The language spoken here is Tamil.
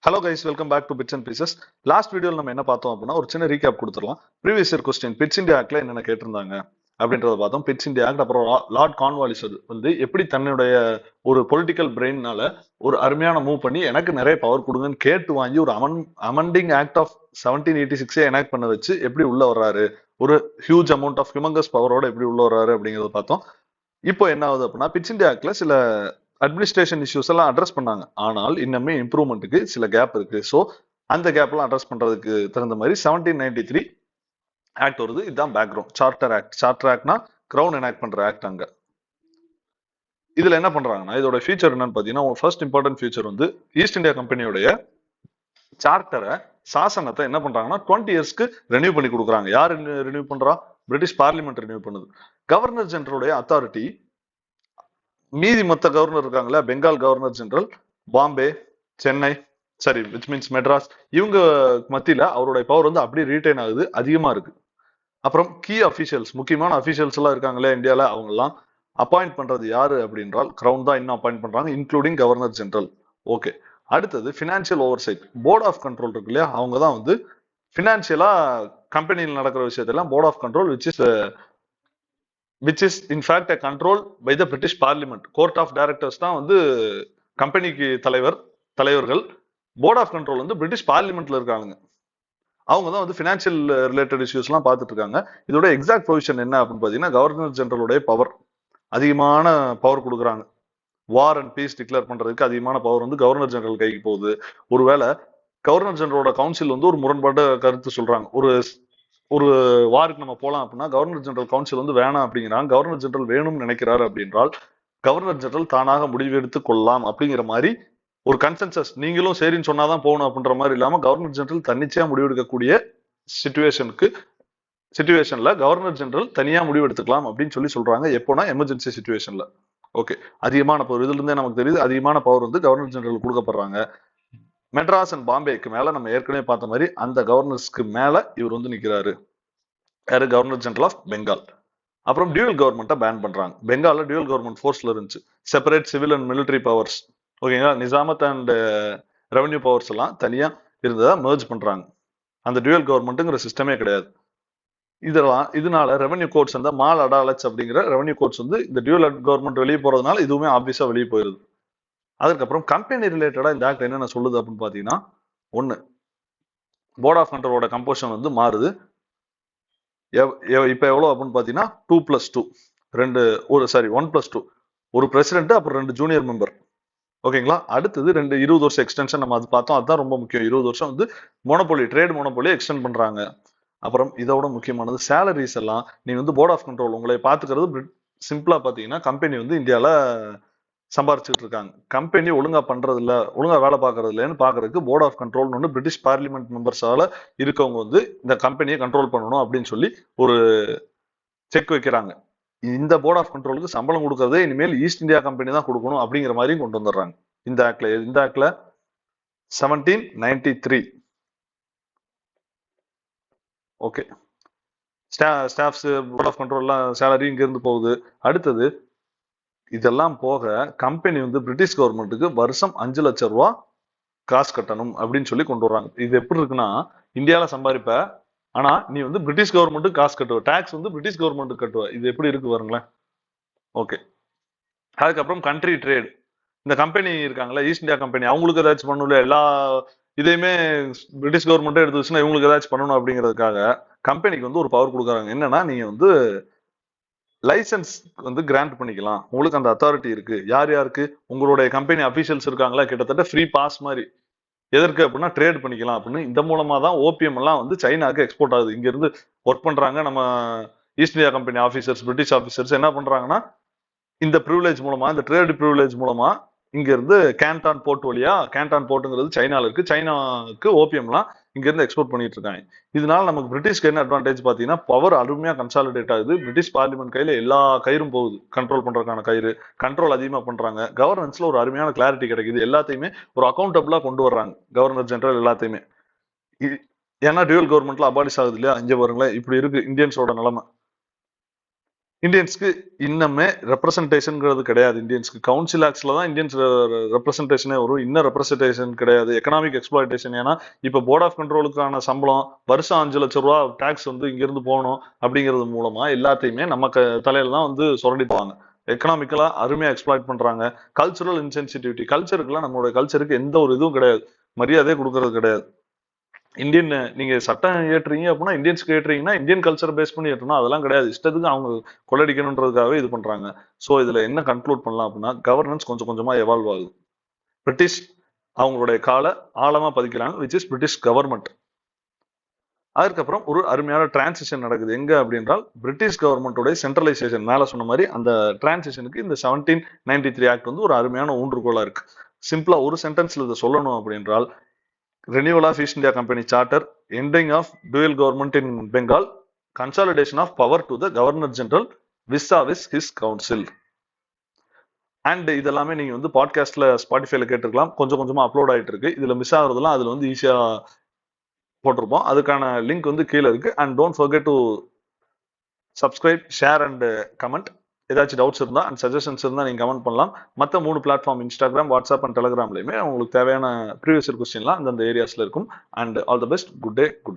Hello guys, welcome back to bits and pieces. Last வீடியோவில் நம்ம என்ன பார்த்தோம் அப்படின்னா ஒரு சின்ன ரீகேப் கொடுத்துடலாம். Previous year question bits India ஆக்ட்ல என்னென்ன கேட்டிருந்தாங்க அப்படின்றத பார்த்தோம். பிட்ஸ் இந்தியா ஆக்ட், அப்புறம் லார்ட் கார்ன்வாலிஸ் வந்து எப்படி தன்னுடைய ஒரு பொலிட்டிக்கல் பிரெயின்னால ஒரு அருமையான மூவ் பண்ணி எனக்கு நிறைய பவர் கொடுங்கன்னு கேட்டு வாங்கி ஒரு அமெண்டிங் ஆக்ட் ஆஃப் 1786 எனாக்ட் பண்ண வச்சு எப்படி உள்ள வர்றாரு, ஒரு ஹியூஜ் அமௌண்ட் ஆஃப் ஹியூமங்கஸ் பவரோட எப்படி உள்ள வர்றாரு அப்படிங்கிறத பார்த்தோம். இப்போ என்ன ஆகுது அப்படின்னா பிட்ஸ் இந்தியா ஆக்ட்ல சில அட்மினிஸ்ட்ரேஷன் இஷ்யூஸ் எல்லாம் அட்ரஸ் பண்ணாங்க. ஆனால் இன்னுமே இம்ப்ரூவ்மெண்ட்டுக்கு சில கேப் இருக்கு. ஸோ அந்த கேப் எல்லாம் அட்ரஸ் பண்றதுக்கு தகுந்த மாதிரி 1793 ஆக்ட் வருது. இதுதான் பேக்ரவுண்ட். Charter act. சார்ட்டர் ஆக்ட்னா கிரவுன் எனாக்ட் பண்ற ஆக்ட். அங்க இதுல என்ன பண்றாங்கன்னா இதோட ஃபீச்சர் என்னன்னு பாத்தீங்கன்னா ஃபர்ஸ்ட் இம்பார்ட்டன்ட் ஃபீச்சர் வந்து ஈஸ்ட் இந்தியா கம்பெனியோடைய சார்ட்டரை, சாசனத்தை என்ன பண்றாங்கன்னா 20 இயர்ஸ்க்கு ரெனியூ பண்ணி கொடுக்குறாங்க. யார் ரெனியூ பண்றா? பிரிட்டிஷ் பார்லிமெண்ட் ரெனியூ பண்ணுது. கவர்னர் ஜெனரலுடைய அத்தாரிட்டி மீதி மொத்த கவர்னர் இருக்காங்களா, பெங்கால் கவர்னர் ஜெனரல், பாம்பே, சென்னை, சரி விச் மீன்ஸ் மெட்ராஸ், இவங்க மத்தியில அவருடைய பவர் வந்து அப்படியே ரீட்டைன் ஆகுது, அதிகமா இருக்கு. அப்புறம் கீ அபிஷியல்ஸ், முக்கியமான அபிஷியல்ஸ் எல்லாம் இருக்காங்களே இந்தியால, அவங்க எல்லாம் அப்பாயிண்ட் பண்றது யாரு அப்படின்றால் கிரவுன் தான் இன்னும் அப்பாயிண்ட் பண்றாங்க, இன்க்ளூடிங் கவர்னர் ஜெனரல். ஓகே. அடுத்தது financial oversight, board of control இருக்கு இல்லையா, அவங்க தான் வந்து பினான்சியலா கம்பெனியில் நடக்கிற விஷயத்தெல்லாம் board of control which is in fact a control by the British Parliament. Court of Directors தான் வந்து கம்பெனிக்கு தலைவர்கள். போர்ட் ஆஃப் கண்ட்ரோல் வந்து பிரிட்டிஷ் பார்லிமெண்ட்ல இருக்காங்க. அவங்க தான் வந்து பினான்சியல் ரிலேட்டட் இஷ்யூஸ் எல்லாம் பார்த்துட்டு இருக்காங்க. இதோட எக்ஸாக்ட் பொசிஷன் என்ன அப்படின்னு பாத்தீங்கன்னா கவர்னர் ஜெனரலுடைய பவர், அதிகமான பவர் கொடுக்குறாங்க. வார் அண்ட் பீஸ் டிக்ளேர் பண்றதுக்கு அதிகமான பவர் வந்து கவர்னர் ஜெனரல் கைக்கு போகுது. ஒருவேளை கவர்னர் ஜெனரலோட கவுன்சில் வந்து ஒரு முரண்பாடு கருத்து சொல்றாங்க, ஒரு வாருக்கு நம்ம போலாம் அப்படின்னா கவர்னர் ஜெனரல் கவுன்சில் வந்து வேணாம் அப்படிங்கிறாங்க. கவர்னர் ஜெனரல் வேணும்னு நினைக்கிறாரு அப்படின்றால் கவர்னர் ஜெனரல் தானாக முடிவெடுத்து கொள்ளலாம் அப்படிங்கிற மாதிரி ஒரு கன்சென்சஸ், நீங்களும் சரின்னு சொன்னாதான் போகணும் அப்படின்ற மாதிரி இல்லாம கவர்னர் ஜெனரல் தன்னிச்சையா முடிவெடுக்கக்கூடிய சிச்சுவேஷன்ல கவர்னர் ஜெனரல் தனியா முடிவெடுத்துக்கலாம் அப்படின்னு சொல்றாங்க. எப்போனா எமர்ஜென்சி சிச்சுவேஷன்ல. ஓகே. அதிகமான பவர், இதுல இருந்தே நமக்கு தெரியுது அதிகமான பவர் வந்து கவர்னர் ஜெனரல் கொடுக்கப்படுறாங்க. மெட்ராஸ் அண்ட் பாம்பேக்கு மேல நம்ம ஏற்கனவே பார்த்த மாதிரி அந்த கவர்னர்ஸ்க்கு மேல இவர் வந்து நிக்கிறாரு. யாரு? Governor general of Bengal. அப்புறம் டியூவல் கவர்மெண்ட்டை பேன் பண்றாங்க. பெங்கால்ல டியூவல் கவர்மெண்ட் ஃபோர்ஸ்ல இருந்துச்சு. Separate civil and military powers. ஓகேங்களா? நிசாமத் அண்ட் ரெவன்யூ பவர்ஸ் எல்லாம் தனியா இருந்ததா மெர்ஜ் பண்றாங்க. அந்த டியூவல் கவர்மெண்ட்டுங்கிற சிஸ்டமே கிடையாது. இதனால ரெவன்யூ கோட்ஸ், அந்த மால் அடாலட்ஸ் அப்படிங்கிற ரெவன்யூ கோட்ஸ் வந்து இந்த டியூவல் கவர்மெண்ட் வெளியே போறதுனால இதுவுமே ஆப்வியஸா வெளியே போயிருது. அதுக்கப்புறம் கம்பெனி ரிலேட்டடா இந்த ஆக்ட் என்னென்ன சொல்லுது அப்படின்னு பாத்தீங்கன்னா, ஒண்ணு, போர்ட் ஆஃப் கண்ட்ரோலோட கம்போசிஷன் வந்து மாறுது. இப்ப எவ்வளவு அப்படின்னு பாத்தீங்கன்னா 2+2, 1+2, ஒரு பிரசிடென்ட் அப்புறம் 2 ஜூனியர் மெம்பர். ஓகேங்களா? அடுத்தது 20 வருஷம் எக்ஸ்டென்ஷன் நம்ம அது பார்த்தோம். அதுதான் ரொம்ப முக்கியம். 20 வருஷம் வந்து மோனோபோலி, ட்ரேட் மோனோபோலி எக்ஸ்டெண்ட் பண்றாங்க. அப்புறம் இதோட முக்கியமானது சேலரிஸ் எல்லாம் நீங்க வந்து போர்ட் ஆஃப் கண்ட்ரோல் உங்களை பாத்துக்கிறது சிம்பிளா பாத்தீங்கன்னா கம்பெனி வந்து இந்தியால சம்பாரிச்சுட்டு இருக்காங்க. கம்பெனி ஒழுங்கா பண்றது இல்ல, ஒழுங்கா வேலை பார்க்கறது இல்லைன்னு பாக்குறதுக்கு போர்ட் ஆஃப் கண்ட்ரோல் ஒன்று பிரிட்டிஷ் பார்லிமெண்ட் மெம்பர்ஸால இருக்கவங்க வந்து இந்த கம்பெனியை கண்ட்ரோல் பண்ணணும் அப்படின்னு சொல்லி ஒரு செக் வைக்கிறாங்க. இந்த போர்ட் ஆஃப் கண்ட்ரோலுக்கு சம்பளம் கொடுக்கறதே இனிமேல் ஈஸ்ட் இந்தியா கம்பெனி தான் கொடுக்கணும் அப்படிங்கிற மாதிரியும் கொண்டு வந்துடுறாங்க இந்த ஆக்ட்ல 1793. Okay. Staffs, board of control எல்லாம் சேலரி இங்க இருந்து போகுது. அடுத்தது இதெல்லாம் போக கம்பெனி வந்து பிரிட்டிஷ் கவர்மெண்ட்டுக்கு வருஷம் 5 லட்சம் ரூபாய் காசு கட்டணும் அப்படின்னு சொல்லி கொண்டு வர்றாங்க. இது எப்படி இருக்குன்னா, இந்தியாவில சம்பாதிப்ப, ஆனா நீ வந்து பிரிட்டிஷ் கவர்மெண்ட்டுக்கு காசு கட்டுவ, டாக்ஸ் வந்து பிரிட்டிஷ் கவர்மெண்ட்டுக்கு கட்டுவ. இது எப்படி இருக்கு பாருங்களேன். ஓகே. அதுக்கப்புறம் கண்ட்ரி ட்ரேட், இந்த கம்பெனி இருக்காங்களா ஈஸ்ட் இந்தியா கம்பெனி, அவங்களுக்கு ஏதாச்சும் பண்ணணும், எல்லா இதையுமே பிரிட்டிஷ் கவர்மெண்ட்டே எடுத்து வச்சுன்னா இவங்களுக்கு ஏதாச்சும் பண்ணணும் அப்படிங்கிறதுக்காக கம்பெனிக்கு வந்து ஒரு பவர் கொடுக்குறாங்க. என்னன்னா, நீங்க வந்து லைசன்ஸ் வந்து கிராண்ட் பண்ணிக்கலாம், உங்களுக்கு அந்த அத்தாரிட்டி இருக்கு. யார் யாருக்கு? உங்களுடைய கம்பெனி அபிஷியல்ஸ் இருக்காங்களா, கிட்டத்தட்ட ஃப்ரீ பாஸ் மாதிரி. எதற்கு அப்படின்னா ட்ரேட் பண்ணிக்கலாம் அப்படின்னு. இந்த மூலமா தான் ஓபிஎம் எல்லாம் வந்து சைனாக்கு எக்ஸ்போர்ட் ஆகுது. இங்க இருந்து ஒர்க் பண்றாங்க நம்ம East India Company officers, British officers என்ன பண்றாங்கன்னா இந்த ப்ரிவிலேஜ் மூலமா, இந்த ட்ரேட் ப்ரிவிலேஜ் மூலமா இங்க இருந்து கேண்டான் போர்ட் வழியா, கேண்டான் போர்ட்டுங்கிறது சைனால இருக்கு, சைனாக்கு ஓபிஎம்லாம் இங்க இருந்து எக்ஸ்போர்ட் பண்ணிட்டு இருக்காங்க. இதனால நமக்கு பிரிட்டிஷ்க்கு என்ன அட்வான்டேஜ் பாத்தீங்கன்னா, பவர் அருமையா கன்சாலிடேட் ஆகுது. பிரிட்டிஷ் பார்லிமெண்ட் கையில எல்லா கயிறும் போகுது, கண்ட்ரோல் பண்றதுக்கான கயிறு, கண்ட்ரோல் அதிகமா பண்றாங்க. கவர்னன்ஸ்ல ஒரு அருமையான கிளாரிட்டி கிடைக்குது. எல்லாத்தையுமே ஒரு அக்கௌண்டபிளா கொண்டு வர்றாங்க கவர்னர் ஜெனரல் எல்லாத்தையுமே. ஏன்னா டியூவல் கவர்மெண்ட்ல அபாலிஷ் ஆகுது இல்லையா, இங்க பாருங்களேன் இப்படி இருக்கு இந்தியன்ஸோட நிலைமை. இந்தியன்ஸ்க்கு இன்னமே ரெப்ரசன்டேஷன்ங்கிறது கிடையாது. இந்தியன்ஸ்க்கு கவுன்சில் ஆக்ட்ஸ்ல தான் இந்தியன்ஸ் ரெப்ரசன்டேஷனே வரும். இன்னும் ரெப்ரசன்டேஷன் கிடையாது. Economic exploitation. ஏன்னா இப்ப போர்ட் ஆஃப் கண்ட்ரோலுக்கான சம்பளம் வருஷம் 5 லட்சம் ரூபா டாக்ஸ் வந்து இங்க இருந்து போகணும் அப்படிங்கிறது மூலமா எல்லாத்தையுமே நம்ம தலையில தான் வந்து சுரண்டிப்பாங்க. எக்கனாமிக்கலா அருமையா எக்ஸ்ப்ளாய்ட் பண்றாங்க. கல்ச்சுரல் இன்சென்சிட்டிவிட்டி, கல்ச்சருக்குலாம் நம்மளுடைய கல்ச்சருக்கு எந்த ஒரு இதுவும் கிடையாது, மரியாதையே கொடுக்கறது கிடையாது. இந்தியன் நீங்க சட்டம் ஏற்றுறீங்க அப்படின்னா இந்தியன்ஸ்க்கு ஏற்றுறீங்கன்னா இந்தியன் கல்ச்சர் பேஸ் பண்ணி ஏற்றணும், அதெல்லாம் கிடையாது. இஷ்டத்துக்கு அவங்க கொள்ளடிக்கணுன்றதுக்காகவே இது பண்றாங்க. ஸோ இதுல என்ன கன்க்ளூட் பண்ணலாம் அப்படின்னா, கவர்னன்ஸ் கொஞ்சம் கொஞ்சமா எவால்வ் ஆகுது. பிரிட்டிஷ் அவங்களுடைய காலை ஆழமா பதிக்கிறாங்க, விச் இஸ் பிரிட்டிஷ் கவர்மெண்ட். அதுக்கப்புறம் ஒரு அருமையான டிரான்சிஷன் நடக்குது. எங்க அப்படின்றால் பிரிட்டிஷ் கவர்மெண்டோட சென்ட்ரலைசேஷன். மேல சொன்ன மாதிரி அந்த டிரான்சிஷனுக்கு இந்த 1793 ஆக்ட் வந்து ஒரு அருமையான ஊன்றுகோலா இருக்கு. சிம்பிளா ஒரு சென்டென்ஸ்ல இதை சொல்லணும் அப்படின்றால், renewal of East India Company Charter, ending of dual government in Bengal, consolidation of power to the Governor General vis-a-vis his council. And இதெல்லாமே நீங்க வந்து பாட்காஸ்ட்ல ஸ்பாட்டிஃபைல கேட்டிருக்கலாம். கொஞ்சம் கொஞ்சமா அப்லோட் ஆயிட்டு இருக்கு. இதுல மிஸ் ஆகுறதெல்லாம் அதுல வந்து ஈஸியா போட்டிருப்போம். அதுக்கான லிங்க் வந்து கீழே இருக்கு. And don't forget to subscribe, share and comment. ஏதாச்சும் டவுட்ஸ் இருந்தா அண்ட் சஜஷன்ஸ் இருந்தா நீங்க கமெண்ட் பண்ணலாம். மற்ற 3 பிளாட்ஃபார்ம் இன்ஸ்டாகிராம், வாட்ஸ்அப் அண்ட் டெலிகிராம்லயுமே உங்களுக்கு தேவையான ப்ரீவியஸ் கொஸ்டின்லாம் அந்தந்த ஏரியாஸ்ல இருக்கும். And all the best. Good day, good luck.